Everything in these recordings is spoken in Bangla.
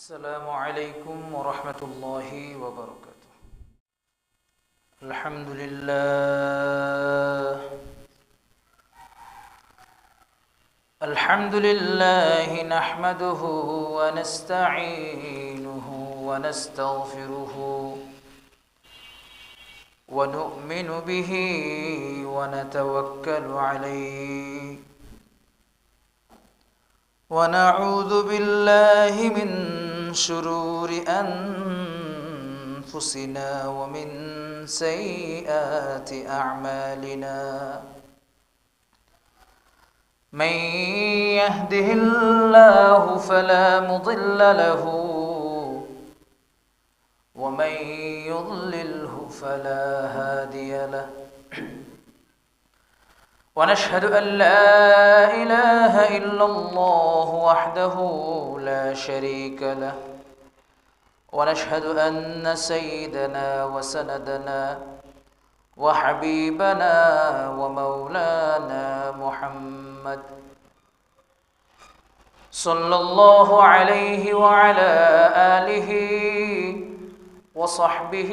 السلام عليكم ورحمة الله وبركاته. الحمد لله نحمده ونستعينه ونستغفره ونؤمن به ونتوكل عليه ونعوذ بالله من شرور أنفسنا ومن سيئات أعمالنا. من يهده الله فلا مضل له ومن يضلله فلا هادي له. ونشهد أن لا إله إلا الله وحده لا شريك له. ونشهد أن سيدنا وسندنا وحبيبنا ومولانا محمد صلى الله عليه وعلى آله وصحبه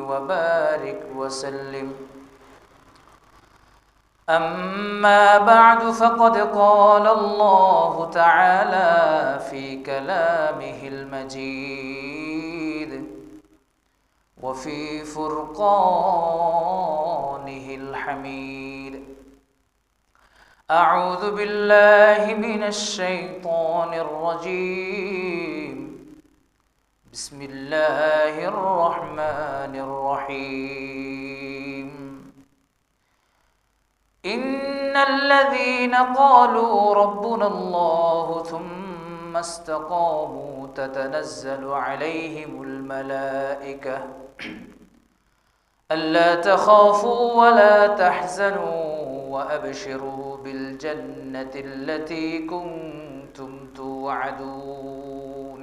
وبارك وسلم. أما بعد فقد قال الله تعالى في كلامه المجيد وفي فرقانه الحميد. أعوذ بالله من الشيطان الرجيم. بسم الله الرحمن الرحيم. إن الذين قالوا ربنا الله ثم استقاموا تتنزل عليهم الملائكة ألا تخافوا ولا تحزنوا وأبشروا بالجنة التي كنتم توعدون.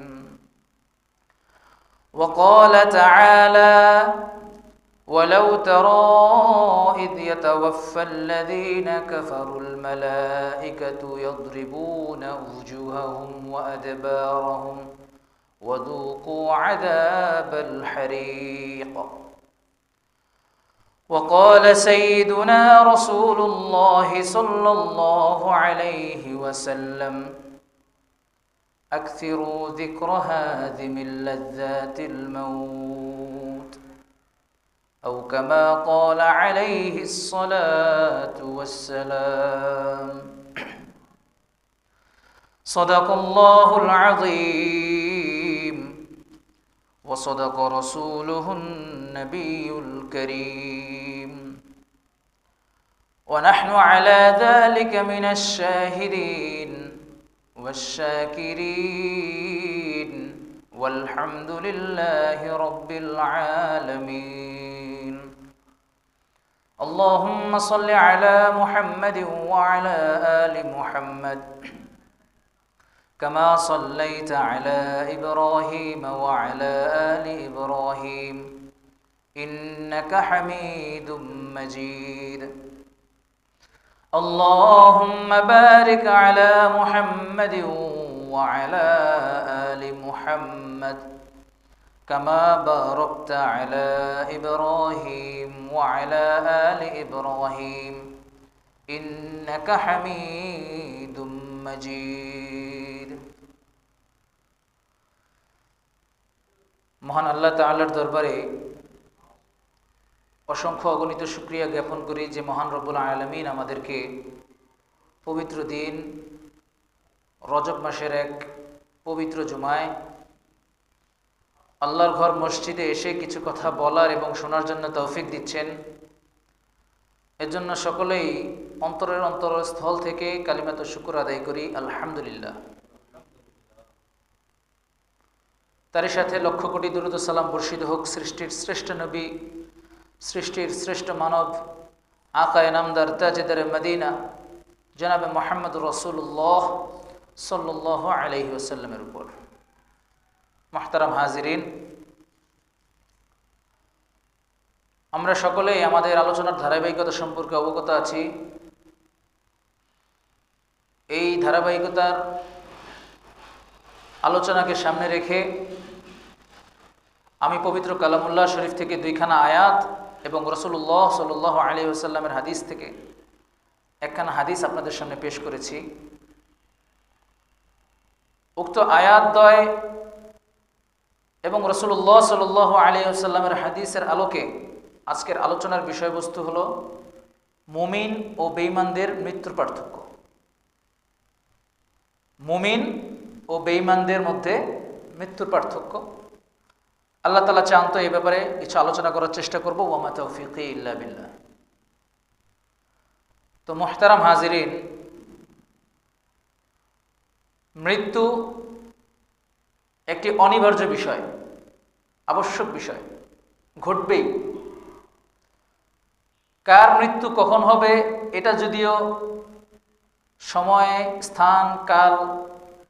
وقال تعالى: ولو ترى إذ يتوفى الذين كفروا الملائكة يضربون وجوههم وأدبارهم وذوقوا عذاب الحريق. وقال سيدنا رسول الله صلى الله عليه وسلم: أكثروا ذكر هادم اللذات الموت، أو كما قال عليه الصلاة والسلام. صدق الله العظيم وصدق رسوله النبي الكريم، ونحن على ذلك من الشاهدين والشاكرين، والحمد لله رب العالمين. اللهم صل على محمد وعلى آل محمد كما صليت على إبراهيم وعلى آل إبراهيم إنك حميد مجيد. اللهم بارك على محمد وعلى آل محمد كما باركت على إبراهيم وعلى آل إبراهيم إنك حميد مجيد. মহান আল্লাহ তাআলার দরবারে অসংখ্য অগণিত শুকরিয়া জ্ঞাপন করি যে মহান রব্বুল আলামিন আমাদেরকে পবিত্র দিন রজব মাসের এক পবিত্র জুমায় আল্লাহর ঘর মসজিদে এসে কিছু কথা বলার এবং শোনার জন্য তৌফিক দিচ্ছেন। এর জন্য সকলেই অন্তরের অন্তরস্থল থেকে কালিমাত শুকর আদায় করি, আলহামদুলিল্লাহ। তারই সাথে লক্ষ কোটি দুরূদ ও সালাম বর্ষিত হোক সৃষ্টির শ্রেষ্ঠ নবী, সৃষ্টির শ্রেষ্ঠ মানব, আকায়ে নামদার তাজেদারে মদিনা জনাবে মুহাম্মদুর রাসূলুল্লাহ সাল্লাল্লাহু আলাইহি ওয়াসাল্লামের উপর। মুহতারাম হাজিরিন, আমরা সকলেই আমাদের আলোচনার ধারাবাহিকতা সম্পর্কে অবগত আছি। এই ধারাবাহিকতার আলোচনাকে সামনে রেখে আমি পবিত্র কালামুল্লাহ শরীফ থেকে দুইখানা আয়াত এবং রাসূলুল্লাহ সাল্লাল্লাহু আলাইহি ওয়াসাল্লামের হাদিস থেকে একখানা হাদিস আপনাদের সামনে পেশ করেছি। উক্ত আয়াতদ্বয় এবং রাসূলুল্লাহ সাল্লাল্লাহু আলাইহি ওয়াসাল্লামের হাদিসের আলোকে আজকের আলোচনার বিষয়বস্তু হলো মুমিন ও বেঈমানদের মৃত্যুর পার্থক্য। মুমিন ও বেঈমানদের মধ্যে মৃত্যুর পার্থক্য। আল্লাহ তাআলা চান তো এই ব্যাপারে কিছু আলোচনা করার চেষ্টা করব। ওয়া মা তাওফীকি ইল্লা বিল্লাহ। তো মুহতারাম হাজিরিন, মৃত্যু একটি অনিবার্য বিষয়, আবশ্যক বিষয়, ঘটবেই। কার মৃত্যু কখন হবে এটা যদিও সময়, স্থান, কাল,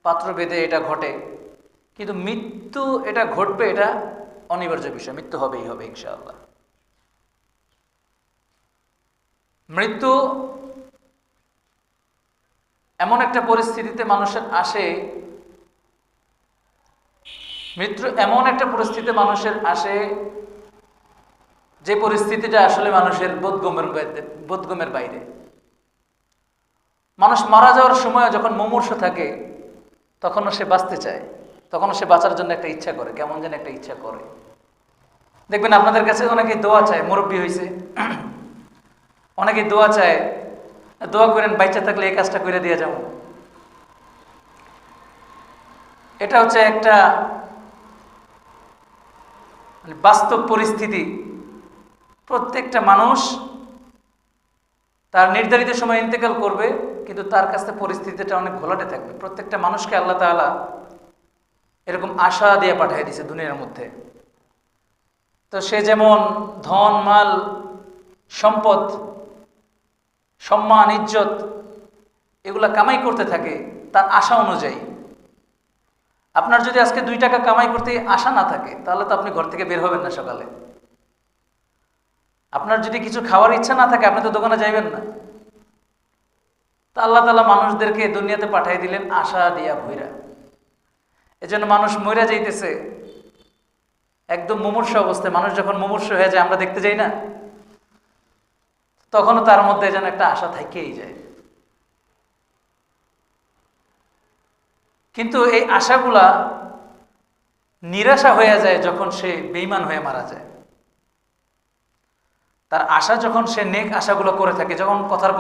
পাত্রভেদে এটা ঘটে, কিন্তু মৃত্যু এটা ঘটবে, এটা অনিবার্য বিষয়। মৃত্যু হবেই হবে ইনশাআল্লাহ। মৃত্যু এমন একটা পরিস্থিতিতে মানুষের আসে, মৃত্যু এমন একটা পরিস্থিতিতে মানুষের আসে যে পরিস্থিতিটা আসলে মানুষের বোধগম্যের বাইরে। মানুষ মারা যাওয়ার সময় যখন মুমূর্ষু থাকে তখনও সে বাঁচতে চায়, তখনও সে বাঁচার জন্য একটা ইচ্ছা করে, কেমন যেন একটা ইচ্ছা করে। দেখবেন আপনাদের কাছে অনেকে দোয়া চায়, মুরব্বী হয়েছে, অনেকে দোয়া চায়, দোয়া করেন বাচ্চা থাকলে এই কাজটা করে দিয়ে যাবো। এটা হচ্ছে একটা বাস্তব পরিস্থিতি। প্রত্যেকটা মানুষ তার নির্ধারিত সময় ইন্তেকাল করবে, কিন্তু তার কাছে পরিস্থিতিটা অনেক ঘোলাটে থাকবে। প্রত্যেকটা মানুষকে আল্লাহ তাআলা এরকম আশা দিয়ে পাঠিয়ে দিয়েছে দুনিয়ার মধ্যে। তো সে যেমন ধন, মাল, সম্পদ, সম্মান, ইজ্জত এগুলা কামাই করতে থাকে তার আশা অনুযায়ী। আপনার যদি আজকে 2 টাকা কামাই করতে আশা না থাকে তাহলে তো আপনি ঘর থেকে বের হবেন না সকালে। আপনার যদি কিছু খাওয়ার ইচ্ছা না থাকে আপনি তো দোকানে যাইবেন না। তা আল্লাহ তাআলা মানুষদেরকে দুনিয়াতে পাঠিয়ে দিলেন আশা দিয়া ভইরা। এজন্য মানুষ মইরা যাইতেছে একদম মুমূর্ষ অবস্থায়। মানুষ যখন মুমূর্ষ হয়ে যায় আমরা দেখতে যাই না, তখনও তার মধ্যে যেন একটা আশা থেকেই যায়। কিন্তু এই আশাগুলা নিরাশা হয়ে যায় যখন সে বেঈমান হয়ে মারা যায়। তার আশা যখন সে নেক আশাগুলো করে থাকে, যখন কথার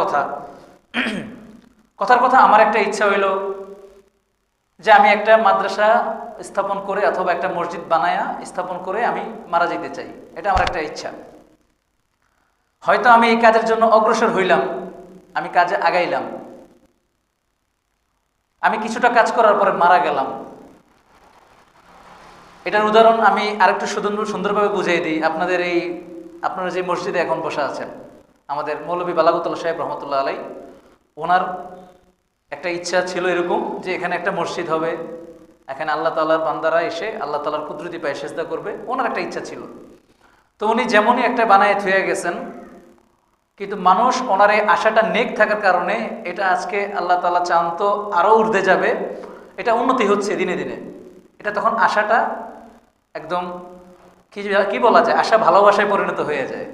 কথা আমার একটা ইচ্ছা হইল যে আমি একটা মাদ্রাসা স্থাপন করে অথবা একটা মসজিদ বানায়া স্থাপন করে আমি মারা যেতে চাই, এটা আমার একটা ইচ্ছা। হয়তো আমি এই কাজের জন্য অগ্রসর হইলাম, আমি কাজে আগাইলাম, আমি কিছুটা কাজ করার পরে মারা গেলাম। এটার উদাহরণ আমি আরেকটু সুন্দরভাবে বুঝিয়ে দিই। আপনারা যে মসজিদে এখন বসে আছেন, আমাদের মৌলভী বালাগতুল্লাহ সাহেব রহমতুল্লাহ আলাই, ওনার একটা ইচ্ছা ছিল এরকম যে এখানে একটা মসজিদ হবে, এখানে আল্লাহ তাআলার বান্দারা এসে আল্লাহ তাআলার কুদরতি পায়ে সেজদা করবে। ওনার একটা ইচ্ছা ছিল। তো উনি যেমনই একটা বানায় থুয়ে গেছেন, কিন্তু মানুষ ওনার এই আশাটা নেক থাকার কারণে এটা আজকে আল্লাহ তাআলা চান তো আরও ঊর্ধ্বে যাবে, এটা উন্নতি হচ্ছে দিনে দিনে। এটা তখন আশাটা একদম কি বলা যায়, আশা ভালোবাসায় পরিণত হয়ে যায়।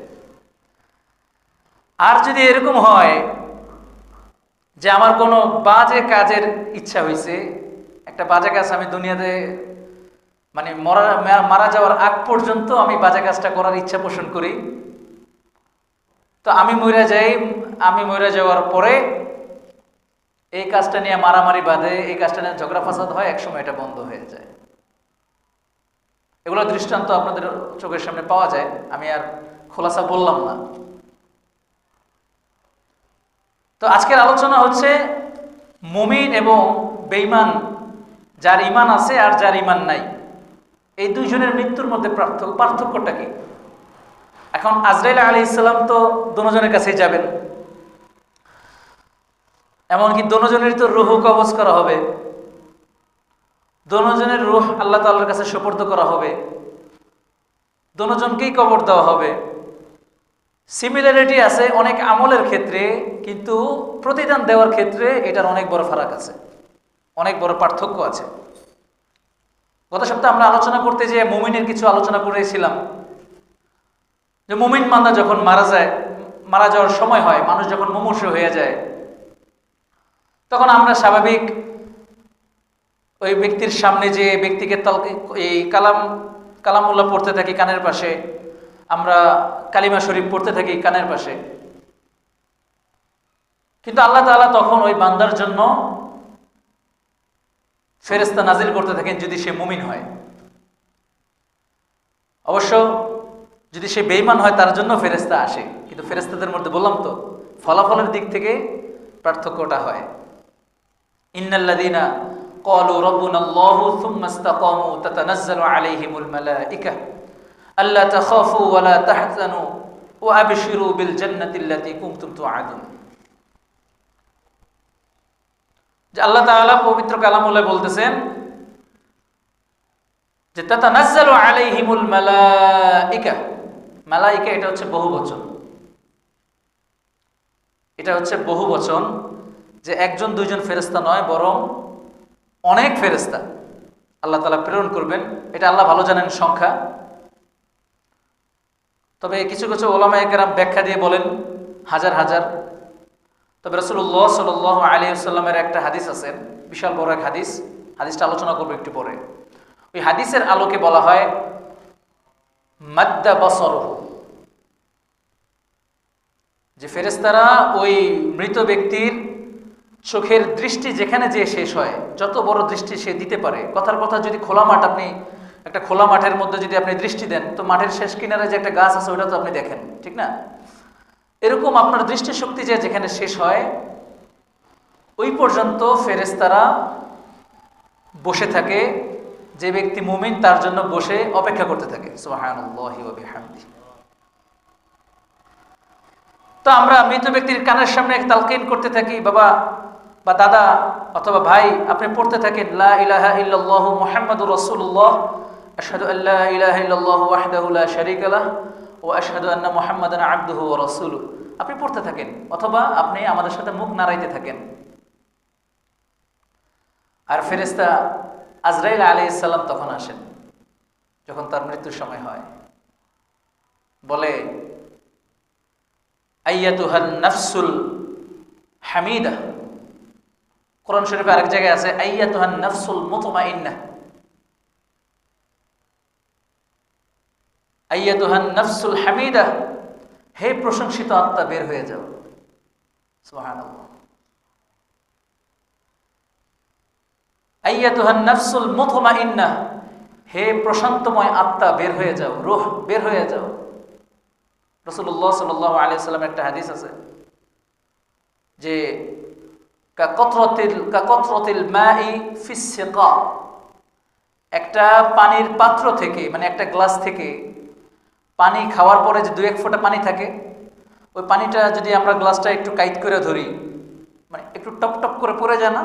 আর যদি এরকম হয় যে আমার কোনো বাজে কাজের ইচ্ছা হয়েছে, একটা বাজে কাজ আমি দুনিয়াতে মানে মারা যাওয়ার আগ পর্যন্ত আমি বাজে কাজটা করার ইচ্ছা পোষণ করি, তো আমি মরে যাওয়ার পরে এই কাজটা নিয়ে মারামারি বাঁধে, এই কাজটা নিয়ে ঝগড়া ফাসাদ হয়, একসময় এটা বন্ধ হয়ে যায়। এগুলো দৃষ্টান্ত আপনাদের চোখের সামনে পাওয়া যায়, আমি আর খোলাসা বললাম না। তো আজকের আলোচনা হচ্ছে মুমিন এবং বেঈমান, যার ঈমান আছে আর যার ঈমান নাই, এই দুইজনের মৃত্যুর মধ্যে পার্থক্যটা কি। এখন আজরাইল আলাইহিস সালাম তো দুজনের কাছেই যাবেন, এমনকি দুজনেরই তো রূহ কবজ করা হবে, দুজনের রূহ আল্লাহ তাআলার কাছে সুপর্দ করা হবে, দুজনকেই কবর দেওয়া হবে। সিমিলারিটি আছে অনেক আমলের ক্ষেত্রে, কিন্তু প্রতিদান দেওয়ার ক্ষেত্রে এটার অনেক বড় ফারাক আছে, অনেক বড় পার্থক্য আছে। গত সপ্তাহে আমরা আলোচনা করতে যে মুমিনের কিছু আলোচনা করেছিলাম, যে মুমিন বান্দা যখন মারা যাওয়ার সময় হয়, মানুষ যখন মুমূর্ষু হয়ে যায়, তখন আমরা স্বাভাবিক ওই ব্যক্তির সামনে যে ব্যক্তিকে এই কালামুল্লাহ পড়তে থাকি কানের পাশে, আমরা কালিমা শরীফ পড়তে থাকি কানের পাশে। কিন্তু আল্লাহ তাআলা তখন ওই বান্দার জন্য ফেরেশতা নাজিল করতে থাকেন যদি সে মুমিন হয়। অবশ্য যদি সে বেঈমান হয় তার জন্য ফেরেশতা আসে, কিন্তু ফেরেশতাদের মধ্যে বললাম তো ফলাফলের দিক থেকে পার্থক্যটা হয়। ইন্নাল্লাযীনা ক্বালু রাব্বুনাল্লাহু সুম্মা ইসতাকামু তাতানাজ্জালু আলাইহিমুল মালাঈকা আল্লা তাখাফু ওয়া লা তাহজানু ওয়া আবশিরু বিল জান্নাতিল্লাতী কুনতুম তুআদুন। যে আল্লাহ তাআলা পবিত্র কালামুল্লাহ বলতেছেন যে তাতানাজ্জালু আলাইহিমুল মালাঈকা। মালাঈকা এটা হচ্ছে বহুবচন, এটা হচ্ছে বহুবচন, যে একজন দুইজন ফেরেশতা নয়, বরং অনেক ফেরেশতা আল্লাহ তাআলা প্রেরণ করবেন। এটা আল্লাহ ভালো জানেন সংখ্যা। তবে কিছু কিছু উলামায়ে কেরাম ব্যাখ্যা দিয়ে বলেন হাজার হাজার। তবে রাসূলুল্লাহ সাল্লাল্লাহু আলাইহি ওয়াসাল্লামের একটা হাদিস আছে, বিশাল বড় এক হাদিস, হাদিসটা আলোচনা করবো একটু পরে। ওই হাদিসের আলোকে বলা হয় মাদ্দা বাসরহু, যে ফেরেশতারা ওই মৃত ব্যক্তির চোখের দৃষ্টি যেখানে যে শেষ হয়, যত বড় দৃষ্টি সে দিতে পারে। কথার কথা, যদি খোলা মাঠ, আপনি একটা খোলা মাঠের মধ্যে যদি আপনি দৃষ্টি দেন, তো মাঠের শেষ কিনারে যে একটা গাছ আছে ওটা তো আপনি দেখেন, ঠিক না? এরকম আপনার দৃষ্টিশক্তি যে যেখানে শেষ হয় ওই পর্যন্ত ফেরেশতারা বসে থাকে। যে ব্যক্তি মুমিন তার জন্য বসে অপেক্ষা করতে থাকে। সুবহানাল্লাহি ওয়া বিহামদিহি। তো আমরা মৃত ব্যক্তির কানের সামনে এক তালকিন করতে থাকি, বাবা বা দাদা অথবা ভাই, আপনি পড়তে থাকেন লা ইলাহা ইল্লাল্লাহু মুহাম্মাদুর রাসূলুল্লাহ আশহাদু আল্লা ইলাহা ইল্লাল্লাহু ওয়াহদাহু লা শারীকা লাহু ওয়া আশহাদু আন্না মুহাম্মাদান আবদুহু ওয়া রাসূলুহু। আপনি পড়তে থাকেন, অথবা আপনি আমাদের সাথে মুখ নাড়াইতে থাকেন। আর ফেরেশতা আজরাইল আলাইহিস সালাম তখন আসেন, যখন তার মৃত্যুর সময় হয়, বলে আইয়াতুহান নাফসুল হামিদা। কোরআন শরীফে আরেক জায়গায় আছে আইয়াতুহান নাফসুল মুতমাইন্নাহ। আইয়াতুহান নাফসুল হামিদা, হে প্রশংসিত আত্মা বের হয়ে যাও। সুবহানাল্লাহ। আইয়াতুহান নাফসুল মুতমাইন্নাহ, হে প্রশান্তময় আত্মা বের হয়ে যাও, রূহ বের হয়ে যাও। রাসূলুল্লাহ সাল্লাল্লাহু আলাইহি ওয়াসাল্লামের একটা হাদিস আছে যে কাকতরাতিল মাই ফিস সিকা, একটা পানির পাত্র থেকে, মানে একটা গ্লাস থেকে পানি খাওয়ার পরে যে দুই এক ফোঁটা পানি থাকে, ওই পানিটা যদি আমরা গ্লাসটা একটু কাইট করে ধরি, মানে একটু টপ টপ করে পড়ে যায় না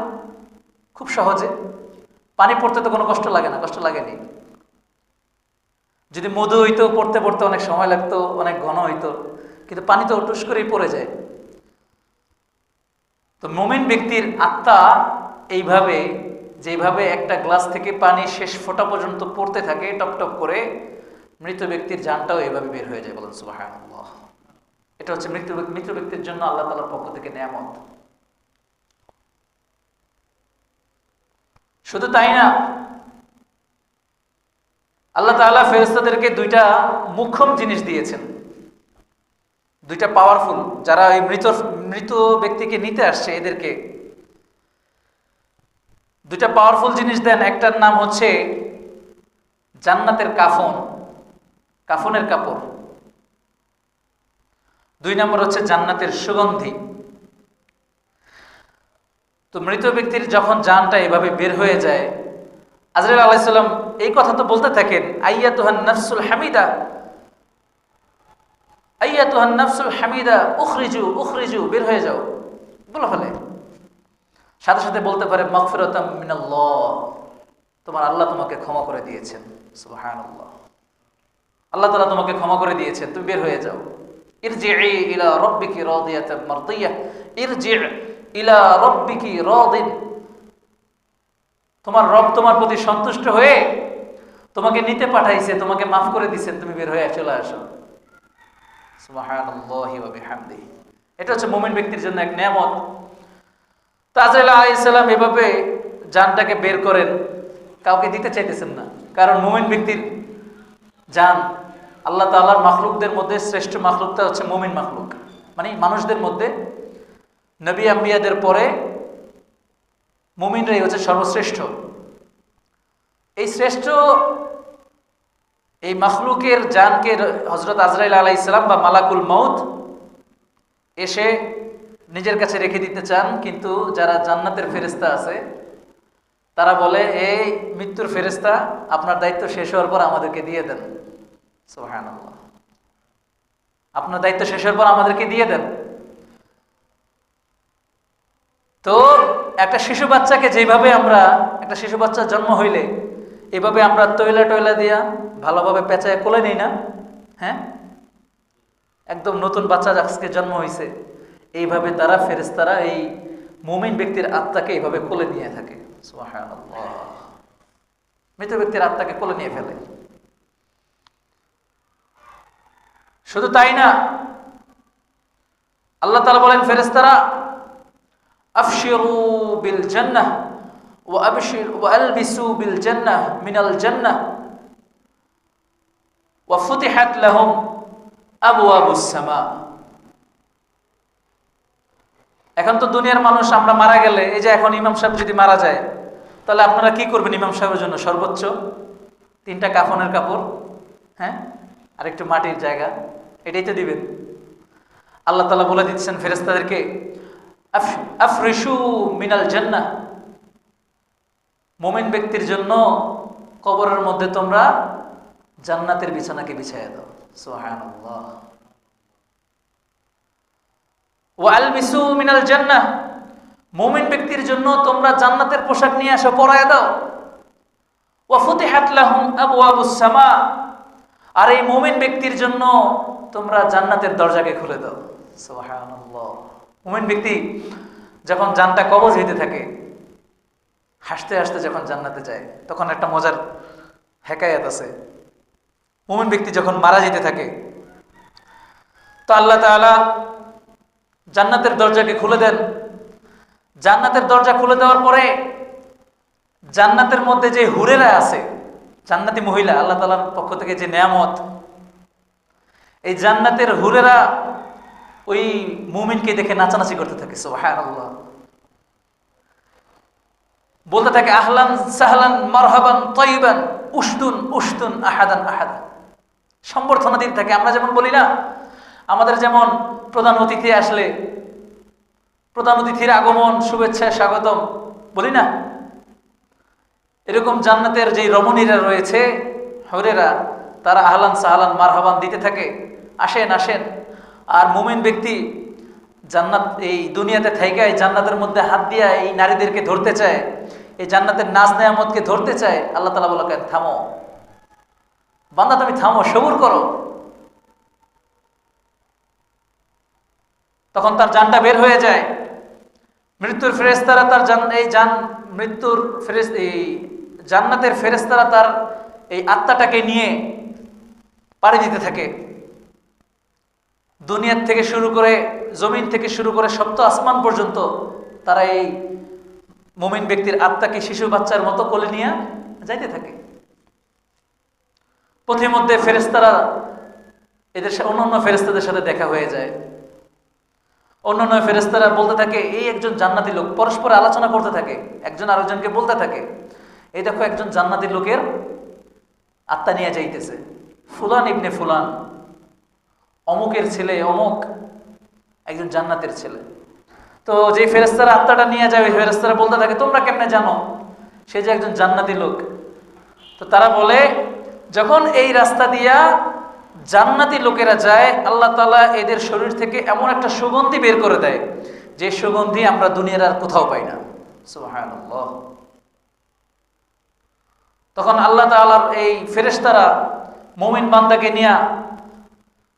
খুব সহজে? পানি পড়তে তো কোনো কষ্ট লাগে না, কষ্ট লাগেনি। যদি মধু হইতো পড়তে পড়তে অনেক সময় লাগতো, অনেক ঘন হইতো, কিন্তু পানি তো টুস করেই পড়ে যায়। তো মুমিন ব্যক্তির আত্মা এইভাবে, যেভাবে একটা গ্লাস থেকে পানি শেষ ফোঁটা পর্যন্ত পড়তে থাকে টপ টপ করে, মৃত ব্যক্তির জানটাও এইভাবে বের হয়ে যায়। বলেন সুবহানাল্লাহ। এটা হচ্ছে মৃত ব্যক্তির জন্য আল্লাহ তাআলার পক্ষ থেকে নেয়ামত। শুধু তাই না, আল্লাহ তাআলা ফেরেশতাদেরকে দুইটা মুখ্যম জিনিস দিয়েছেন, দুইটা পাওয়ারফুল। যারা এই মৃত ব্যক্তিকে নিতে আসছে এদেরকে দুইটা পাওয়ারফুল জিনিস দেন। একটার নাম হচ্ছে জান্নাতের কাফন, কাফনের কাপড়। দুই নম্বর হচ্ছে জান্নাতের সুগন্ধি। তো মৃত ব্যক্তির যখন জানটা এভাবে বের হয়ে যায়, আজরাইল আলাইহিস সালাম এই কথা তো বলতে থাকেন আইয়াতুহান নাফসুল হামিদা, আইয়াতুহান নাফসুল হামিদা উখরিজু উখরিজু, বের হয়ে যাও, বলে ফেলে। সাথে সাথে বলতে পারে মাগফিরাতাম মিনাল্লাহ, তোমার আল্লাহ তোমাকে ক্ষমা করে দিয়েছেন। সুবহানাল্লাহ, আল্লাহ তাআলা তোমাকে ক্ষমা করে দিয়েছেন, তুমি বের হয়ে যাও। ইরজিই ইলা রাব্বিকি রাদিয়াতাম মারদিয়াহ, ইরজি ইলা রাব্বিকি রাদিন, তোমার রব তোমার প্রতি সন্তুষ্ট হয়ে তোমাকে নিতে পাঠাইছে, তোমাকে মাফ করে দিচ্ছেন, তুমি বের হয়ে চলে আসো। সুবহানাল্লাহি ওয়া বিহামদিহি। এটা হচ্ছে মুমিন ব্যক্তির জন্য এক নেয়ামত। তো আজরাইল আলাইহিস সালাম এভাবে জানটাকে বের করেন, কাউকে দিতে চাইতেছেন না, কারণ মুমিন ব্যক্তির জান আল্লাহ তাআলার মাখলুকদের মধ্যে শ্রেষ্ঠ মাখলুকটা হচ্ছে মুমিন মাখলুক। মানে মানুষদের মধ্যে নবী আম্বিয়াদের পরে মুমিনরাই হচ্ছে সর্বশ্রেষ্ঠ। এই শ্রেষ্ঠ এই মাখলুকের জানকে হযরত আজরাইল আলাইহিস সালাম বা মালাকুল মউত এসে নিজের কাছে রেখে দিতে চান, কিন্তু যারা জান্নাতের ফেরেশতা আছে তারা বলে, এই মৃত্যুর ফেরেশতা, আপনার দায়িত্ব শেষ হওয়ার পর আমাদেরকে দিয়ে দেন। সুবহানাল্লাহ, আপনার দায়িত্ব শেষ হওয়ার পর আমাদেরকে দিয়ে দেন। তো একটা শিশু বাচ্চাকে যেভাবে আমরা, একটা শিশু বাচ্চা জন্ম হইলে এভাবে আমরা টয়লা দিয়া ভালোভাবে পেঁচায় কোলে নেই না? হ্যাঁ, একদম নতুন বাচ্চা আজকে জন্ম হয়েছে, এইভাবে তারা ফেরেশতারা এই মুমিন ব্যক্তির আত্মাকে এইভাবে কোলে নিয়ে থাকে। সুবহানাল্লাহ, মৃত ব্যক্তির আত্মাকে কোলে নিয়ে ফেলে। শুধু তাই না, আল্লাহ তাআলা বলেন ফেরেশতারা, আফশিরু বিল জান্নাহ ওয়া আবশির ওয়া আলবিসু বিল জান্নাহ মিনাল জান্নাহ ওয়া ফুতিহাত লাহুম আবওয়াবুস সামা। এখন তো দুনিয়ার মানুষ, আমরা মারা গেলে, এই যে এখন ইমাম সাহেব যদি মারা যায়, তাহলে আপনারা কি করবেন? ইমাম সাহেবের জন্য সর্বোচ্চ 3টা কাফনের কাপড়, হ্যাঁ, আর একটু মাটির জায়গা, এটাই তো দিবেন। আল্লাহ তাআলা বলে দিচ্ছেন ফেরেশতাদেরকে, আফরিশু মিনাল জান্নাহ, মুমিন ব্যক্তির জন্য কবরের মধ্যে তোমরা জান্নাতের বিছানাকে বিছাইয়া দাও। সুবহানাল্লাহ। ওয়া আলবিসু মিনাল জান্নাহ, মুমিন ব্যক্তির জন্য তোমরা জান্নাতের পোশাক নিয়ে আসো, পরায়া দাও। ওয়া ফুতিহাত লাহুম আবওয়াবুস সামা, আর এই মুমিন ব্যক্তির জন্য তোমরা জান্নাতের দরজাকে খুলে দাও। সুবহানাল্লাহ। মুমিন ব্যক্তি যখন জানটা কবজ হইতে থাকে, হাসতে হাসতে যখন জান্নাতে যায়, তখন একটা মজার হেকায়াত আছে। মুমিন ব্যক্তি যখন মারা যেতে থাকে, তো আল্লাহ তাআলা জান্নাতের দরজাকে খুলে দেন। জান্নাতের দরজা খুলে দেওয়ার পরে জান্নাতের মধ্যে যে হুরেরা আছে, জান্নাতি মহিলা, আল্লাহ তাআলার পক্ষ থেকে যে নেয়ামত, এই জান্নাতের হুরেরা ওই মুমিনকে দেখে নাচানাচি করতে থাকে। সুবহানাল্লাহ, বলতে থাকে, আহলান সাহলান মারহাবান তাইবান উশতুন উশতুন আহাদান আহাদান, সম্বর্ধনা দিতে থাকে। আমরা যেমন বলি না, আমাদের যেমন প্রধান অতিথি আসলে প্রধান অতিথির আগমন, শুভেচ্ছা, স্বাগতম বলি না, এরকম জান্নাতের যে রমণীরা রয়েছে, হুরেরা, তারা আহলান সাহলান মারহাবান দিতে থাকে, আসেন আসেন। আর মুমিন ব্যক্তি জান্নাত, এই দুনিয়াতে থাইকায় জান্নাতের মধ্যে হাত দিয়া এই নারীদেরকে ধরতে চায়, এই জান্নাতের নাজ নেয়ামতকে ধরতে চায়। আল্লাহ তাআলা বলে, থামো বান্দা, তুমি থামো, সবুর করো। তখন তার জানটা বের হয়ে যায়। মৃত্যুর ফেরেশতারা তার জান্নাতের ফেরেশতারা তার এই আত্মাটাকে নিয়ে পাড়ি দিতে থাকে। দুনিয়ার থেকে শুরু করে, জমিন থেকে শুরু করে সপ্ত আসমান পর্যন্ত তারা এই মুমিন ব্যক্তির আত্মাকে শিশু বাচ্চার মতো কোলে নিয়ে যাইতে থাকে। পথের মধ্যে ফেরেশতারা এদের অন্যান্য ফেরেশতাদের সাথে দেখা হয়ে যায়। অন্যান্য ফেরেশতারা বলতে থাকে, এই একজন জান্নাতি লোক, পরস্পর আলোচনা করতে থাকে, একজন আরেকজনকে বলতে থাকে, এই দেখো একজন জান্নাতি লোকের আত্মা নিয়ে যাইতেছে, ফুলান ইবনে ফুলান, অমুকের ছেলে অমুক, একজন জান্নাতের ছেলে। তো যে ফেরেশতারা আত্মাটা নিয়ে যায়, ওই ফেরেশতারা বলতে থাকে, তোমরা কেমনে জানো সে যে একজন জান্নাতি লোক? তো তারা বলে, যখন এই রাস্তা দিয়া জান্নাতি লোকেরা যায়, আল্লাহ তাআলা এদের শরীর থেকে এমন একটা সুগন্ধি বের করে দেয়, যে সুগন্ধি আমরা দুনিয়ার আর কোথাও পাই না। সুবহানাল্লাহ। তখন আল্লাহ তাআলার এই ফেরেশতারা মুমিন বান্দাকে নিয়ে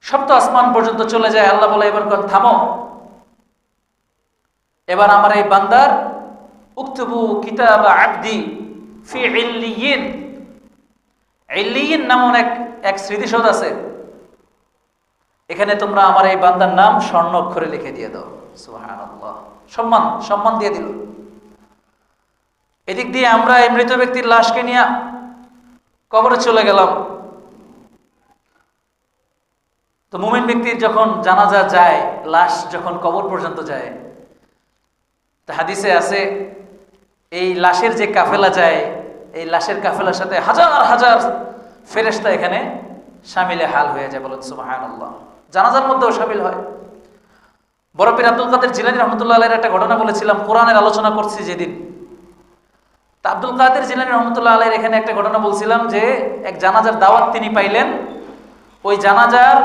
সপ্ত আসমান পর্যন্ত চলে যায়। আল্লাহ বলে, এবার থামো, এবার আমার এই বান্দার উকতুবু কিতাব আবদি ফি ইল্লিয়িন, ইল্লিয়িন নামক এক স্মৃতিসৌধ আছে, এখানে তোমরা আমার এই বান্দার নাম স্বর্ণ অক্ষরে লিখে দিয়ে দাও। সুবহানাল্লাহ, সম্মান দিয়ে দিল। এদিক দিয়ে আমরা এই মৃত ব্যক্তির লাশকে নিয়ে কবরে চলে গেলাম। তো মুমিন ব্যক্তির যখন জানাজা যায়, লাশ যখন কবর পর্যন্ত যায়, তা হাদিসে আছে এই লাশের যে কাফেলা যায়, এই লাশের কাফেলার সাথে হাজার হাজার ফেরেশতা এখানে শামিলে হাল হয়ে যায়। বলেন সুবহানাল্লাহ। জানাজার মধ্যেও শামিল হয়। বড় পীর আব্দুল কাদের জিলানী রহমতুল্লাহ আলাইহির একটা ঘটনা বলেছিলাম, কোরআনের আলোচনা করছি যেদিন। তা আব্দুল কাদের জিলানী রহমতুল্লাহ আলাইহির এখানে একটা ঘটনা বলছিলাম যে এক জানাজার দাওয়াত তিনি পাইলেন। ওই জানাজার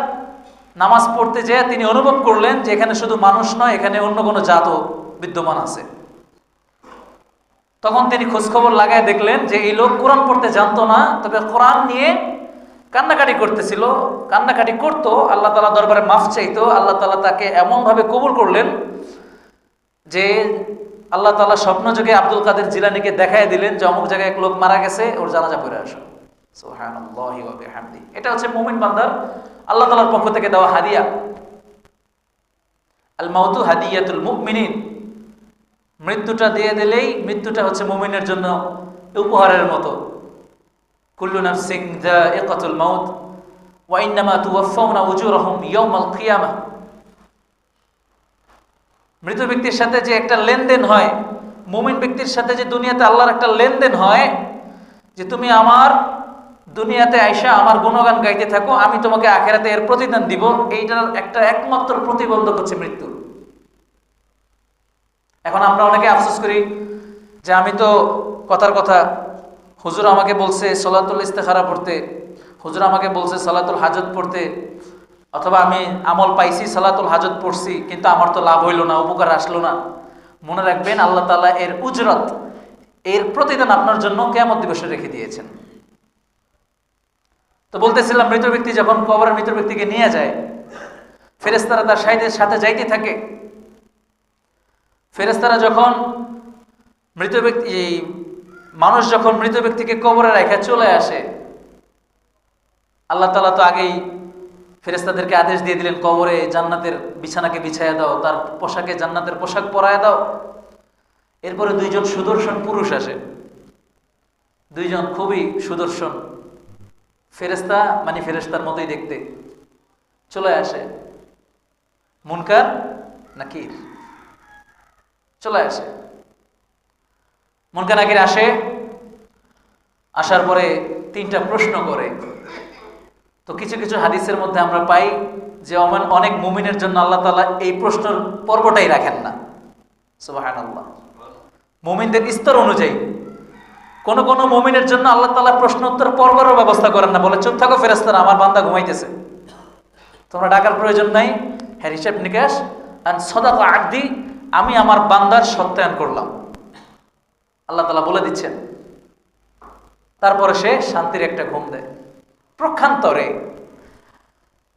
নামাজ পড়তে যেয়ে তিনি অনুভব করলেন যে এখানে শুধু মানুষ নয়, এখানে অন্য কোনো জাতও বিদ্যমান আছে। তখন তিনি খোঁজখবর লাগায় দেখলেন যে এই লোক কোরআন পড়তে জানতো না, তবে কোরআন নিয়ে কান্নাকাটি করতেছিল, কান্নাকাটি করতো, আল্লাহ তাআলা দরবারে মাফ চাইতো। আল্লাহ তাআলা তাকে এমনভাবে কবুল করলেন যে আল্লাহ তাআলা স্বপ্নযোগে আব্দুল কাদের জিলানীকে দেখায় দিলেন যে অমুক জায়গায় এক লোক মারা গেছে, ওর জানাজা পড়ে আসো। সুবহানাল্লাহি ওয়া বিহামদি। এটা হচ্ছে মুমিন বান্দার আল্লাহ তাআলার পক্ষ থেকে দেওয়া হাদিয়া। আল মাউতু হাদিয়াতুল মুমিনিন। মৃত্যুটা দিয়ে দিলেই, মৃত্যুটা হচ্ছে মুমিনের জন্য উপহারের মতো। কুল্লু নাফসিন যায়িকাতুল মাউত ওয়া ইন্নামা তুওয়াফাউনা উজুরাহুম ইয়াওমাল কিয়ামাহ। মৃত ব্যক্তির সাথে যে একটা লেনদেন হয়, মুমিন ব্যক্তির সাথে যে দুনিয়াতে আল্লাহর একটা লেনদেন হয় যে তুমি আমার দুনিয়াতে আইসা আমার গুণগান গাইতে থাকো, আমি তোমাকে আখিরাতে এর প্রতিদান দিব। এইটার একটা একমাত্র প্রতিবন্ধক হচ্ছে মৃত্যু। এখন আমরা অনেকে আফসোস করি যে আমি তো কথার কথা, হুজুর আমাকে বলছে সলাতুল ইস্তেখারা পড়তে, হুজুর আমাকে বলছে সালাতুল হাজত পড়তে, অথবা আমি আমল পাইছি সালাতুল হাজত পড়ছি, কিন্তু আমার তো লাভ হইল না, উপকার আসলো না। মনে রাখবেন আল্লাহ তাআলা এর উজরত, এর প্রতিদান আপনার জন্য কিয়ামত দিবসে রেখে দিয়েছেন। তো বলতেছিলাম, মৃত ব্যক্তি যখন কবরের মৃত ব্যক্তিকে নিয়ে যায়, ফেরেশতারা তার সাথে যাইতে থাকে। ফেরেশতারা যখন মৃত ব্যক্তি, মানুষ যখন মৃত ব্যক্তিকে কবরে রেখে চলে আসে, আল্লাহ তাআলা তো আগেই ফেরেশতাদেরকে আদেশ দিয়ে দিলেন কবরে জান্নাতের বিছানাকে বিছায়া দাও, তার পোশাকে জান্নাতের পোশাক পরায় দাও। এরপরে দুইজন সুদর্শন পুরুষ আসে, দুইজন খুবই সুদর্শন ফেরেশতা, মানে ফেরেশতার মতোই দেখতে, চলে আসে। মুনকার নাকির চলে আসে। মুনকার নাকির আসে, আসার পরে তিনটা প্রশ্ন করে। তো কিছু কিছু হাদিসের মধ্যে আমরা পাই যে অনেক মুমিনের জন্য আল্লাহ তাআলা এই প্রশ্নের পর্বটাই রাখেন না। সুবহানাল্লাহ। মুমিনদের স্তর অনুযায়ী কোন কোন মুমিনের জন্য আল্লাহ তাআলা প্রশ্ন উত্তর পর্বেরও ব্যবস্থা করেন না, বলে চুপ থাকো ফেরেশতারা, আমার বান্দা ঘুমাইতেছে, তোমরা ডাকার প্রয়োজন নাই। হ্যাঁ, হিসাব নিকাশ আর সাদাকা আবদি, আমি আমার বান্দার সত্যায়ন করলাম, আল্লাহ তাআলা বলে দিচ্ছেন। তারপরে সে শান্তির একটা ঘুম দেয় প্রক্ষান্তরে।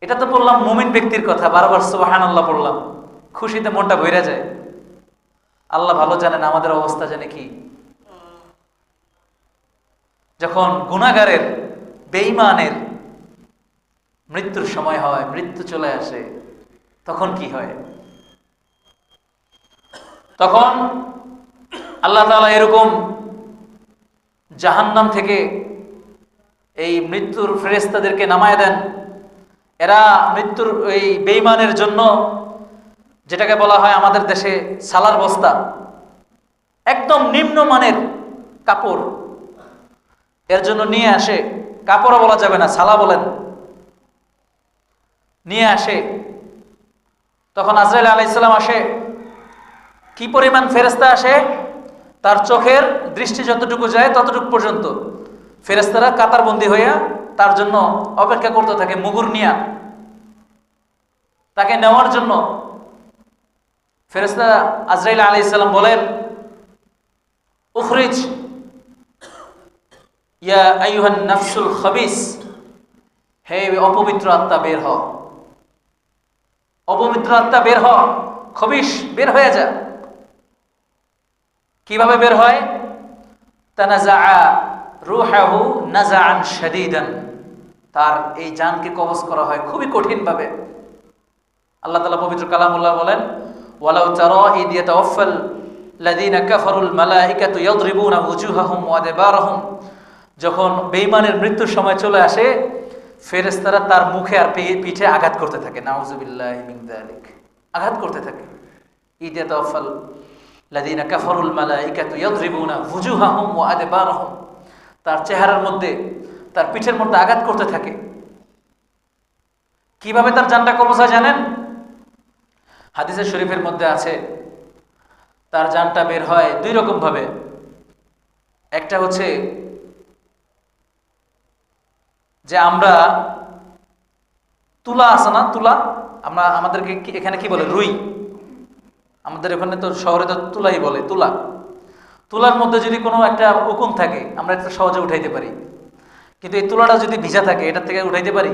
এটা তো বললাম মুমিন ব্যক্তির কথা, বারবার সুবহানাল্লাহ পড়লাম, খুশিতে মনটা ভরে যায়। আল্লাহ ভালো জানেন আমাদের অবস্থা জানে কি। যখন গুনাহগারের, বেঈমানের মৃত্যুর সময় হয়, মৃত্যু চলে আসে, তখন কি হয়? তখন আল্লাহ তাআলা এরকম জাহান্নাম থেকে এই মৃত্যুর ফেরেশতাদেরকে নামায় দেন। এরা মৃত্যুর এই বেঈমানের জন্য, যেটাকে বলা হয় আমাদের দেশে সালার বস্তা, একদম নিম্নমানের কাপড় এর জন্য নিয়ে আসে। কাপড়ও বলা যাবে না, সালা বলেন, নিয়ে আসে। তখন আজরাইল আলাইহিস সালাম আসে। কি পরিমাণ ফেরেশতা আসে, তার চোখের দৃষ্টি যতটুকু যায় ততটুকু পর্যন্ত ফেরেশতারা কাতারবন্দি হইয়া তার জন্য অপেক্ষা করতে থাকে, মুগুর নিয়া তাকে নেওয়ার জন্য। ফেরেশতা আজরাইল আলাইহিস সালাম বলেন, উখরিজ ইয়া আইয়ুহান নাফসুল খাবিস, হে অপবিত্র আত্মা বের হ, অপবিত্র আত্মা বের হ, খবিস বের হয়ে যা। কিভাবে বের হয়? তানাজা রূহাহু নাযাআন শাদীদান, তার এই জানকে কবজ করা হয় খুবই কঠিনভাবে। আল্লাহ তাআলা পবিত্র কালামুল্লাহ বলেন, ওয়ালাউ তারা ইদ ইয়াতাওয়াফাল লাযীনা কাফারুল মালাইকাতু ইয়াদরিবুনা ওয়ুজুহাহুম ওয়া আদবারহুম, যখন বেঈমানের মৃত্যুর সময় চলে আসে, ফেরেশতারা তার মুখে আর পিঠে আঘাত করতে থাকে। নাউযুবিল্লাহি মিন যালিক, আঘাত করতে থাকে। ইদ ইয়াতাওয়াফাল লাযীনা কাফারুল মালাইকাতু ইয়াদরিবুনা ওয়ুজুহাহুম ওয়া আদবারহুম, তার চেহারার মধ্যে, তার পিঠের মধ্যে আঘাত করতে থাকে। কিভাবে তার জানটা কবজ হয় জানেন? হাদিসে শরীফের মধ্যে আছে, তার জানটা বের হয় দুই রকম ভাবে। একটা হচ্ছে যে আমরা তুলা আছে না, তুলা, আমরা আমাদেরকে এখানে কি বলে, রুই, আমাদের এখানে তো শহরে তো তুলাই বলে, তুলা। তুলার মধ্যে যদি কোনো একটা উকুন থাকে আমরা এটা সহজে উঠাইতে পারি, কিন্তু এই তুলাটা যদি ভিজা থাকে এটার থেকে উঠাইতে পারি?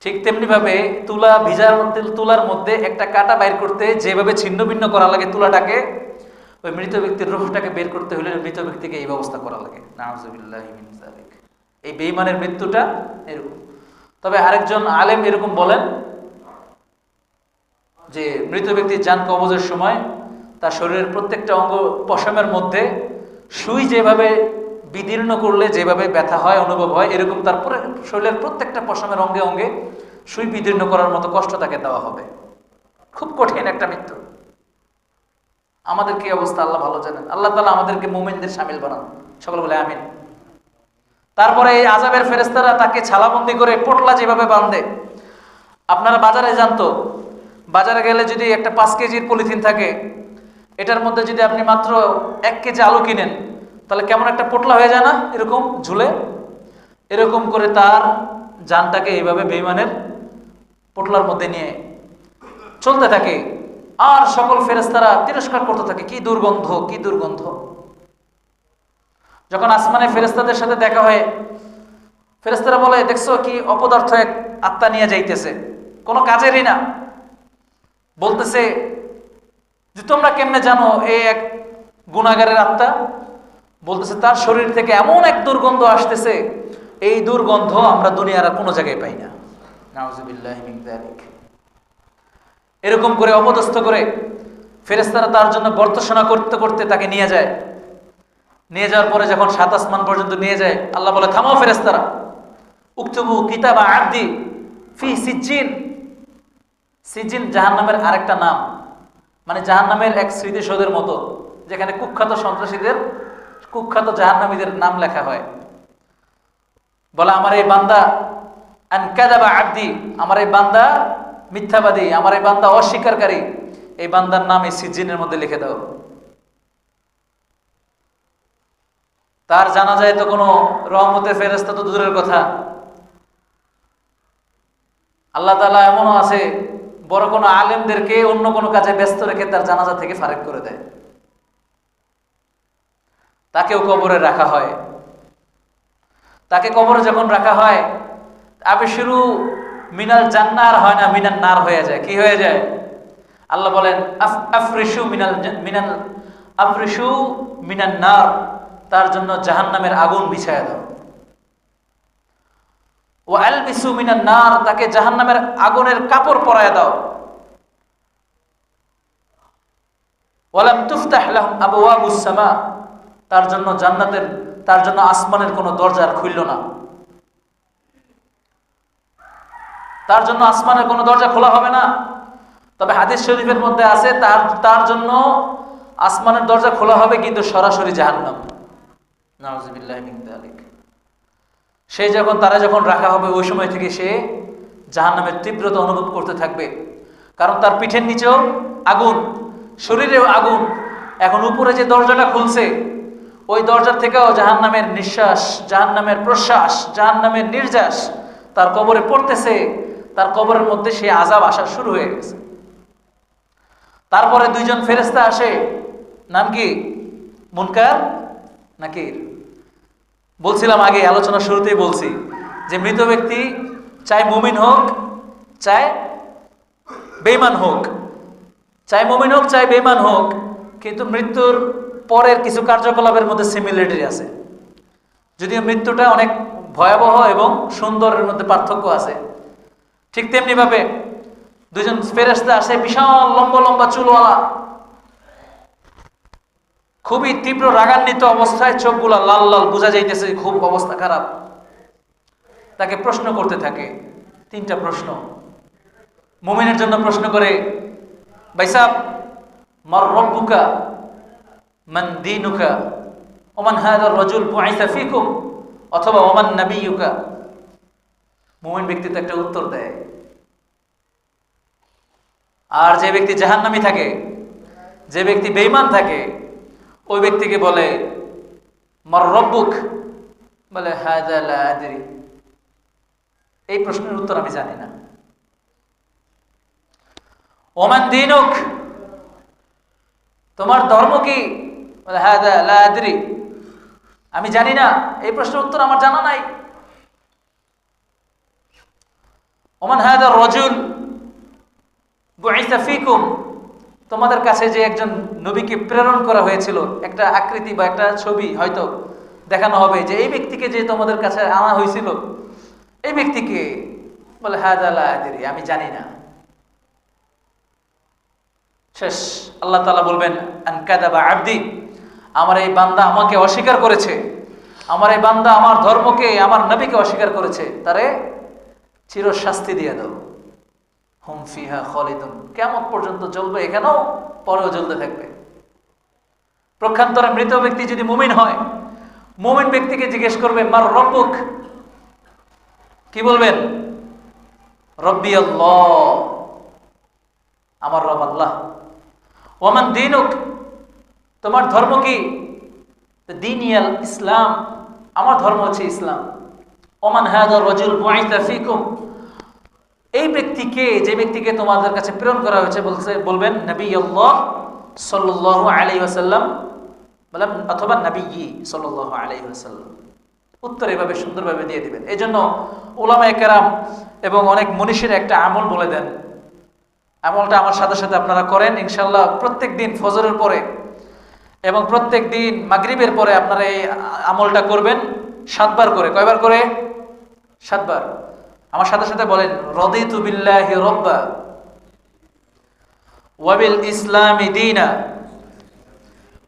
ঠিক তেমনিভাবে তুলা ভিজার মধ্যে, তুলার মধ্যে একটা কাঁটা বাইর করতে যেভাবে ছিন্ন ভিন্ন করা লাগে তুলাটাকে, ওই মৃত ব্যক্তির রূহটাকে বের করতে হলে মৃত ব্যক্তিকে এই ব্যবস্থা করা লাগে। নাউযুবিল্লাহি মিন যালিক। এই বেঈমানের মৃত্যুটা এরকম। তবে আরেকজন আলেম এরকম বলেন যে মৃত ব্যক্তির জান কবজের সময় তার শরীরের প্রত্যেকটা অঙ্গ পশমের মধ্যে সুই যেভাবে বিদীর্ণ করলে যেভাবে ব্যথা হয়, অনুভব হয়, এরকম তারপরে শরীরের প্রত্যেকটা পশমের অঙ্গে অঙ্গে সুই বিদীর্ণ করার মতো কষ্ট তাকে দেওয়া হবে। খুব কঠিন একটা মৃত্যু। আমাদের কি অবস্থা আল্লাহ ভালো জানেন। আল্লাহ তাআলা আমাদেরকে মুমিনদের শামিল বানান, সকল বলে আমিন। তারপরে এই আযাবের ফেরেশতারা তাকে ছালাবন্দি করে পোটলা যেভাবে বাঁধে, আপনারা বাজারে যান তো, বাজারে গেলে যদি একটা 5 কেজির পলিথিন থাকে, এটার মধ্যে যদি আপনি মাত্র 1 কেজি আলু কিনেন, তাহলে কেমন একটা পোটলা হয়ে যায় না, এরকম ঝুলে। এরকম করে তার জানটাকে এইভাবে বেঈমানের পোটলার মধ্যে নিয়ে চলতে থাকে, আর সকল ফেরেশতারা তিরস্কার করতে থাকে, কি দুর্গন্ধ, কি দুর্গন্ধ। যখন আসমানে ফেরেশতাদের সাথে দেখা হয়, ফেরেশতারা বলে, দেখছো কি অপদার্থ এক আত্মা নিয়ে যাইতেছে, কোনো কাজেরই না। বলতেছে যে তোমরা কেমনে জানো এই এক গুনাহগারের আত্মা? বলতেছে তার শরীর থেকে এমন এক দুর্গন্ধ আসতেছে, এই দুর্গন্ধ আমরা দুনিয়ার আর কোনো জায়গায় পাই না। নাউযুবিল্লাহি মিন যালিক। এরকম করে অপদস্থ করে ফেরেশতারা তার জন্য বর্তসনা করতে করতে তাকে নিয়ে যায়। নিয়ে যাওয়ার পরে যখন 7 আসমান পর্যন্ত নিয়ে যায়, আল্লাহ বলে, থামো ফেরেশতারা, উকতুবু কিতাবা আবদি ফি সিজ্জিন। সিজ্জিন জাহান্নামের আরেকটা নাম, মানে জাহান্নামের এক স্মৃতিসৌধের মতো, যেখানে কুখ্যাত সন্ত্রাসীদের, কুখ্যাত জাহান্নামীদের নাম লেখা হয়। বলে, আমার এই বান্দা আনকাযাবা আবদি, আমার এই বান্দা মিথ্যাবাদী, আমার এই বান্দা অস্বীকারী, এই বান্দার নাম এই সিজ্জিনের মধ্যে লিখে দাও। তার জানাজায় তো কোনো রহমতের ফেরেশতা তো দূরের কথা, আল্লাহ তাআলা এমনও আছে, বড় কোনো আলেমদেরকে অন্য কোনো কাজে ব্যস্ত রেখে তার জানাজা থেকে ফারেক করে দেয়। তাকেও কবরে রাখা হয়। তাকে কবরে যখন রাখা হয়, আবিশুরু মিনাল জান্নাহ আর হয় না, মিনান নার হয়ে যায়। কি হয়ে যায়? আল্লাহ বলেন, আফরিশু মিনান নার, তার জন্য জাহান্নামের আগুন বিছায়া দাও। ও আলবিসু মিনান নার, তাকে জাহান্নামের আগুনের কাপড় পরায়া দাও। ওয়ালাম তুফতাহ লাহুম আবওয়াবুস সামা, তার জন্য জান্নাতের, তার জন্য আসমানের কোনো দরজা আর খুলল না। তার জন্য আসমানের কোনো দরজা খোলা হবে না। তবে হাদিস শরীফের মধ্যে আছে তার জন্য আসমানের দরজা খোলা হবে, কিন্তু সরাসরি জাহান্নাম। নাউযুবিল্লাহি মিন যালিক। সে যখন, তারা যখন রাখা হবে, ওই সময় থেকে সে জাহান্নামের তীব্রতা অনুভব করতে থাকবে। কারণ তার পিঠের নিচেও আগুন, শরীরেও আগুন। এখন উপরে যে দরজাটা খুলছে, ওই দরজার থেকেও জাহান্নামের নিঃশ্বাস, জাহান্নামের প্রশ্বাস, জাহান্নামের নির্যাস তার কবরে পড়তেছে। তার কবরের মধ্যে সে আযাব আসা শুরু হয়ে গেছে। তারপরে 2 জন ফেরেশতা আসে, নাম কি? মুনকার, নাকির। বলছিলাম আগে, আলোচনা শুরুতেই বলছি যে মৃত ব্যক্তি চাই মুমিন হোক, চাই বেঈমান হোক, চাই মুমিন হোক, চাই বেঈমান হোক, কিন্তু মৃত্যুর পরের কিছু কার্যকলাপের মধ্যে সিমিলারিটি আছে। যদিও মৃত্যুটা অনেক ভয়াবহ এবং সুন্দরের মধ্যে পার্থক্য আছে, ঠিক তেমনি ভাবে দুজন ফেরেশতা আসে, বিশাল লম্বা লম্বা চুলওয়ালা, খুবই তীব্র রাগান্বিত অবস্থায়, চোখগুলা লাল লাল, বোঝা যাইতেছে খুব অবস্থা খারাপ। তাকে প্রশ্ন করতে থাকে, 3টা প্রশ্ন। মুমিনের জন্য প্রশ্ন করে, ভাই সাহেব, মার রব্বুকা, মান দীনুকা, ওমান হাযার রাজুল বুইসা ফীকুম, অথবা ওমান নাবিয়ুকা। মুমিন ব্যক্তি তো একটা উত্তর দেয়। আর যে ব্যক্তি জাহান্নামী থাকে, যে ব্যক্তি বেঈমান থাকে, ওই ব্যক্তিকে বলে মার রব্বুক, বলে হাযা লা আদরি, এই প্রশ্নের উত্তর আমি জানি না। ওমান দীনুক, তোমার ধর্ম কি, বলে হাযা লা আদরি, আমি জানি না, এই প্রশ্নের উত্তর আমার জানা নাই। ওমান হাযার রাজুল বুইসা ফীকুম, তোমাদের কাছে যে একজন নবীকে প্রেরণ করা হয়েছিল, একটা আকৃতি বা একটা ছবি হয়তো দেখানো হবে যে এই ব্যক্তিকে যে তোমাদের কাছে আনা হয়েছিল, এই ব্যক্তিকে, বলে হাযা লা আদরি, আমি জানি না। শেষ। আল্লাহ তাআলা বলবেন আন কাযাবা আবদি, আমার এই বান্দা আমাকে অস্বীকার করেছে, আমার এই বান্দা আমার ধর্মকে, আমার নবীকে অস্বীকার করেছে, তারে চির শাস্তি দিয়ে দাও। হুম ফিহা খালিদুন, কিয়ামত পর্যন্ত জ্বলবে, এখানেও পরেও জ্বলতে থাকবে। প্রক্ষান্তরে মৃত ব্যক্তি যদি মুমিন হয়, মুমিন ব্যক্তিকে জিজ্ঞেস করবে মার রব্বুক, কি বলবেন? রব্বি আল্লাহ, আমার রব আল্লাহ। ওমান দীনুক, তোমার ধর্ম কি? দীনিয়াল ইসলাম, আমার ধর্ম হচ্ছে ইসলাম। ওমান হাযার রাজুল বুইসা ফীকুম, এই ব্যক্তিকে, যে ব্যক্তিকে তোমাদের কাছে প্রেরণ করা হয়েছে, বলবেন নবী আল্লাহ সাল্লাল্লাহু আলাইহি ওয়াসাল্লাম, বলেন অথবা নবী সাল্লাল্লাহু আলাইহি ওয়াসাল্লাম। উত্তর এভাবে সুন্দরভাবে দিয়ে দিবেন। এই জন্য উলামায়ে কেরাম এবং অনেক মনীষীরা একটা আমল বলে দেন, আমলটা আমার সাথে সাথে আপনারা করেন ইনশাআল্লাহ। প্রত্যেক দিন ফজরের পরে এবং প্রত্যেক দিন মাগরিবের পরে আপনারা এই আমলটা করবেন 7 বার করে। কয়বার করে? 7 বার। আমার সাথে সাথে বলেন রাদিতু বিল্লাহি রাব্বা ওয়া বিল ইসলামি দীনা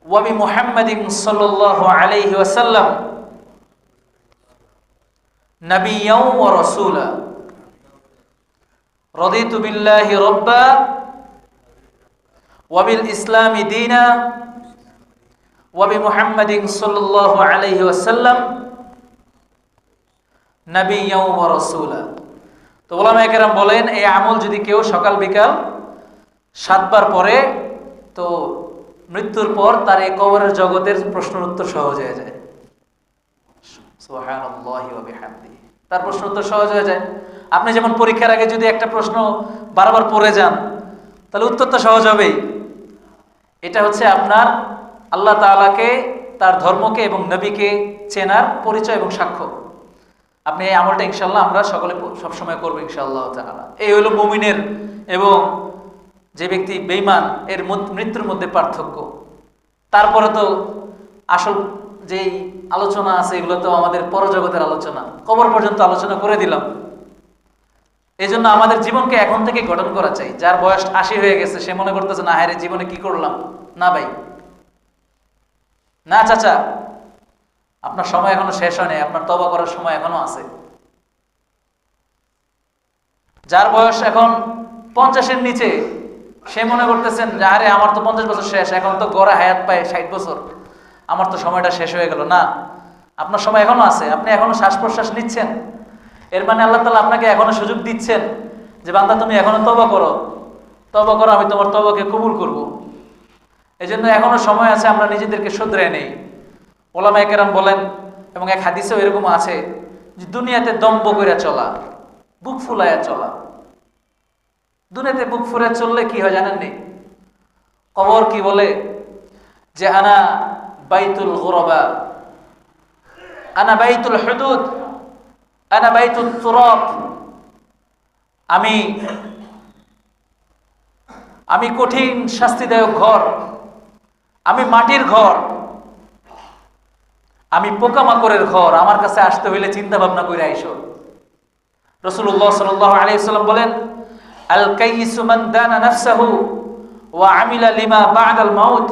ওয়া বি মুহাম্মাদিন সাল্লাল্লাহু আলাইহি ওয়াসাল্লাম নাবিয়্যাও ওয়া রাসূলা। রাদিতু বিল্লাহি রাব্বা ওয়া বিল ইসলামি দীনা ওয়া বি মুহাম্মাদিন সাল্লাল্লাহু আলাইহি ওয়াসাল্লাম নাবিয়্যাও ওয়া রাসূলা। তো উলামায়ে কেরাম বলেন এই আমল যদি কেউ সকাল বিকাল 7 বার পড়ে, তো মৃত্যুর পর তার এই কবরের জগতের প্রশ্নের উত্তর সহজ হয়ে যায়। সুবহানাল্লাহি ওয়া বিহামদিহি, তার প্রশ্ন উত্তর সহজ হয়ে যায়। আপনি যেমন পরীক্ষার আগে যদি একটা প্রশ্ন বারবার পড়ে যান, তাহলে উত্তর তো সহজ হবেই। এটা হচ্ছে আপনার আল্লাহ তাআলাকে, তার ধর্মকে এবং নবীকে চেনার পরিচয় এবং সাক্ষ্য। আপনি এই আমলটা ইনশাআল্লাহ আমরা সকলে সবসময় করবো ইনশাআল্লাহ তাআলা। এই হলো মুমিনের এবং যে ব্যক্তি বেঈমান এর মৃত্যুর মধ্যে পার্থক্য। তারপরে তো আসল যেই আলোচনা আছে এগুলো তো আমাদের পরজগতের আলোচনা, কবর পর্যন্ত আলোচনা করে দিলাম। এই জন্য আমাদের জীবনকে এখন থেকে গঠন করা চাই। যার বয়স 80 হয়ে গেছে সে মনে করতেছে না হায়রে জীবনে কি করলাম। না ভাই, না চাচা, আপনার সময় এখনো শেষ হয়নি, আপনার তওবা করার সময় এখনো আছে। যার বয়স এখন 50-এর নিচে সে মনে করতেছেন যে আরে আমার তো 50 বছর শেষ, এখন তো গড়া হায়াত পায় 60 বছর, আমার তো সময়টা শেষ হয়ে গেল। না, আপনার সময় এখনো আছে, আপনি এখনো শ্বাস প্রশ্বাস নিচ্ছেন। এর মানে আল্লাহ তাআলা আপনাকে এখনো সুযোগ দিচ্ছেন যে বান্দা তুমি এখনো তওবা করো, তওবা করো, আমি তোমার তওবাকে কবুল করব। এই জন্য এখনো সময় আছে, আমরা নিজেদেরকে শুধরে নেই। ওলামায়ে কেরাম বলেন, এবং এক হাদিসেও এরকম আছে যে দুনিয়াতে দম্ভ করে চলা, বুক ফুলাইয়া চলা। দুনিয়াতে বুক ফুলে চললে কি হয় জানেন নি? কবর কি বলে যে আনা বাইতুল গুরবা, আনা বাইতুল হুদুদ, আনা বাইতুত তুরাব, আমি কঠিন শাস্তিদায়ক ঘর, আমি মাটির ঘর, আমি পোকামাকড়ের ঘর, আমার কাছে আসতে হইলে চিন্তা ভাবনা করে আইসো। রাসূলুল্লাহ সাল্লাল্লাহু আলাইহি ওয়াসাল্লাম বলেন, আল কাইয়িসু মান দানা নাফসাহু ওয়া আমিলা লিমা বা'দাল মাউত।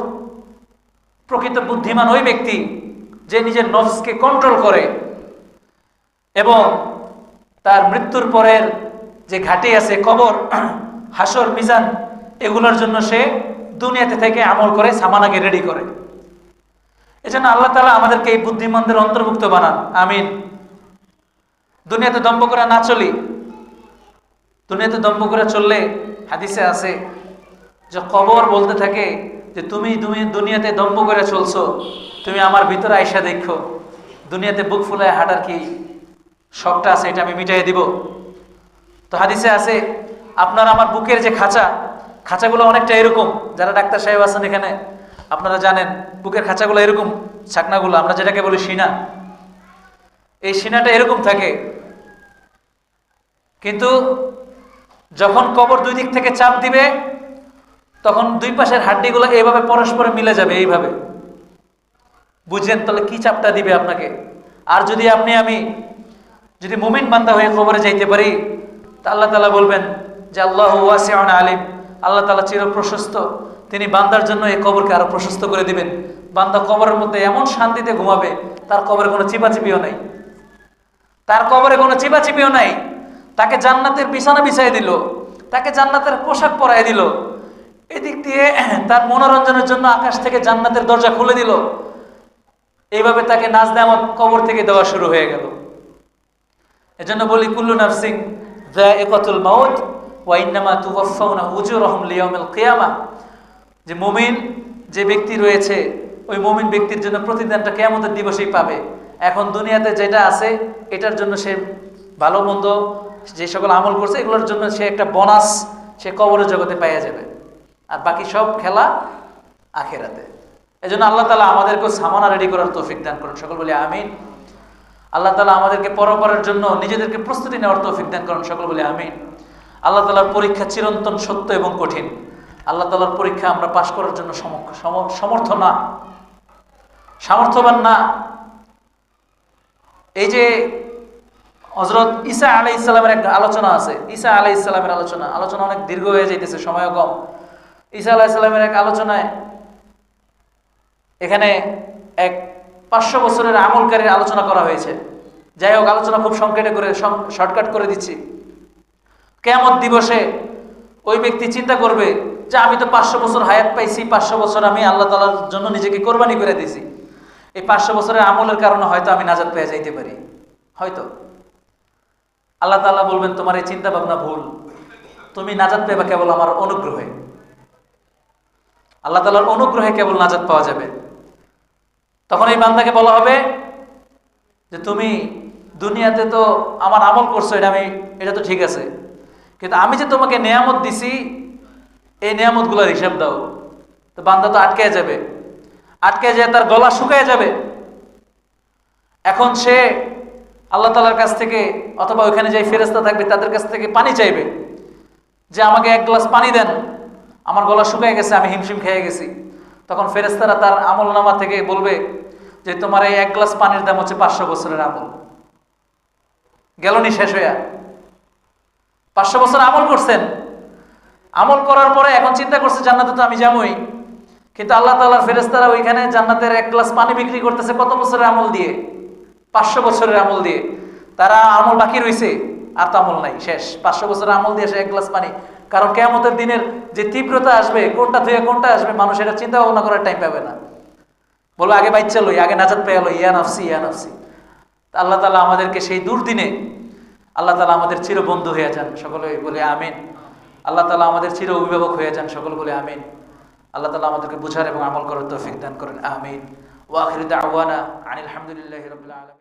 প্রকৃত বুদ্ধিমান ওই ব্যক্তি যে নিজের নফসকে কন্ট্রোল করে এবং তার মৃত্যুর পরের যে ঘাটে আছে কবর, হাসর, মিজান, এগুলোর জন্য সে দুনিয়াতে থেকে আমল করে, সামানাকে রেডি করে। এজন্য আল্লাহ তাআলা আমাদেরকে এই বুদ্ধিমানদের অন্তর্ভুক্ত বানান, আমিন। দুনিয়াতে দম্ভ করে না চলি। দুনিয়াতে দম্ভ করে চললে হাদিসে আছে যে কবর বলতে থাকে যে তুমি দুনিয়াতে দম্ভ করে চলছো, তুমি আমার ভিতরে আইসা দেখো, দুনিয়াতে বুক ফুলায় হাঁটার কি শখটা আছে, এটা আমি মিটাই দিব। তো হাদিসে আছে আপনার আমার বুকের যে খাঁচাগুলো অনেকটা এরকম, যারা ডাক্তার সাহেব আছেন এখানে আপনারা জানেন বুকের খাঁচাগুলো এরকম, ছাকনাগুলো আমরা যেটাকে বলি সিনা, এই সিনাটা এরকম থাকে। কিন্তু যখন কবর দুই দিক থেকে চাপ দিবে তখন দুই পাশের হাড্ডিগুলো এইভাবে পরস্পরে মিলে যাবে, এইভাবে। বুঝছেন তাহলে কি চাপটা দিবে আপনাকে? আর যদি আমি যদি মুমিন বান্দা হয়ে কবরে যাইতে পারি, তা আল্লাহ তাআলা বলবেন যে আল্লাহু ওয়াসিউন আলিম, আল্লাহ তাআলা চির প্রশস্ত, তিনি বান্দার জন্য এই কবরকে আরো প্রশস্ত করে দিবেন। বান্দা কবরের মধ্যে এমন শান্তিতে ঘুমাবে, তার কবরে কোনো চিপাচিপিও নাই, তার কবরে কোনো চিপাচিপিও নাই। তাকে জান্নাতের বিছানা বিছাই দিল, তাকে জান্নাতের পোশাক পরাই দিল, এদিক দিয়ে তার মনোরঞ্জনের জন্য আকাশ থেকে জান্নাতের দরজা খুলে দিল। এইভাবে তাকে নাজ নেয়ামত কবর থেকে দেওয়া শুরু হয়ে গেল। এজন্য বলি কুল্লু নাফসিন যায়িকাতুল মাউত ওয়া ইন্নামা তুওয়াফাউনা উজুরাহুম লিয়াউমিল কিয়ামাহ। যে মুমিন যে ব্যক্তি রয়েছে, ওই মুমিন ব্যক্তির জন্য প্রতিদানটা কিয়ামতের দিবসেই পাবে। এখন দুনিয়াতে যেটা আছে এটার জন্য সে ভালো মন্দ যে সকল আমল করছে এগুলোর জন্য সে একটা বোনাস সে কবরের জগতে পাইয়া যাবে, আর বাকি সব খেলা আখিরাতে। এজন্য আল্লাহ তাআলা আমাদেরকে সামানা রেডি করার তৌফিক দান করুন, সকল বলি আমিন। আল্লাহ তাআলা আমাদেরকে পরপরের জন্য নিজেদেরকে প্রস্তুতি নেওয়ার তৌফিক দান করুন, সকল বলি আমিন। আল্লাহ তাআলার পরীক্ষা চিরন্তন সত্য এবং কঠিন। আল্লাহ তাআলার পরীক্ষা আমরা পাশ করার জন্য সামর্থ্যবান না। এই যে হযরত ঈসা আলাইহিস সালামের একটা আলোচনা আছে, ঈসা আলাইহিস সালামের আলোচনা অনেক দীর্ঘ হয়ে যাইতেছে, সময়ও কম। ঈসা আলাইহিস সালামের এক আলোচনায় এখানে এক 500 বছরের আমলকারীর আলোচনা করা হয়েছে। যাই হোক, আলোচনা খুব সংক্ষেপে করে শর্টকাট করে দিচ্ছি। কিয়ামত দিবসে ওই ব্যক্তি চিন্তা করবে যে আমি তো 500 বছর হায়াত পাইছি, 500 বছর আমি আল্লাহ তাআলার জন্য নিজেকে কোরবানি করে দিয়েছি, এই 500 বছরের আমলের কারণে হয়তো আমি নাজাত পেয়ে যাইতে পারি, হয়তো। আল্লাহ তাআলা বলবেন তোমার এই চিন্তা ভাবনা ভুল, তুমি নাজাত পেবা কেবল আমার অনুগ্রহে। আল্লাহ তাআলার অনুগ্রহে কেবল নাজাত পাওয়া যাবে। তখন এই বান্দাকে বলা হবে যে তুমি দুনিয়াতে তো আমার আমল করছো, এটা তো ঠিক আছে, কিন্তু আমি যে তোমাকে নেয়ামত দিছি এই নেয়ামতগুলোর হিসাব দাও। তো বান্দা তো আটকে যাবে, আটকে যায় তার গলা শুকায় যাবে। এখন সে আল্লাহ তাআলার কাছ থেকে অথবা ওইখানে যে ফেরেশতা থাকবে তাদের কাছ থেকে পানি চাইবে যে আমাকে এক গ্লাস পানি দেন, আমার গলা শুকায় গেছে, আমি হিমশিম খেয়ে গেছি। তখন ফেরেশতারা তার আমলনামা থেকে বলবে যে তোমার এই এক গ্লাস পানির দাম হচ্ছে 500 বছরের আমল। গেলনি শেষ হইয়া, 500 বছর আমল করছেন, আমল করার পরে এখন চিন্তা করছে জান্নাতে তো আমি যাবই, কিন্তু আল্লাহ তাআলার ফেরেশতারা ওইখানে জান্নাতের এক গ্লাস পানি বিক্রি করতেছে কত বছরের আমল দিয়ে? 500 বছরের আমল দিয়ে। তারা আমল বাকি রয়েছে, আর তো আমল নাই, শেষ। 500 বছরের আমল দিয়ে সে এক গ্লাস পানি। কারণ কিয়ামতের দিনের যে তীব্রতা আসবে, কোনটা থেকে কোনটা আসবে, মানুষ এটা চিন্তা ভাবনা করার টাইম পাবে না, বলো আগে বাচ্চা লই, আগে নাজাত পেয়ে লই, ইয়া নাফসি ইয়া নাফসি। আল্লাহ তাআলা আমাদেরকে সেই দুর্দিনে আল্লাহ তাআলা আমাদের চির বন্ধু হয়ে যান, সকলে বলে আমিন। আল্লাহ তাআলা আমাদের চির অভিভাবক হয়ে যান, সকল বলে আমিন। আল্লাহ তাআলা আমাদেরকে বুঝার এবং আমল করার তৌফিক দান করেন, আমিন। ওয়া আখিরু দাওয়ানা আনিল হামদুলিল্লাহি রাব্বিল আলামিন।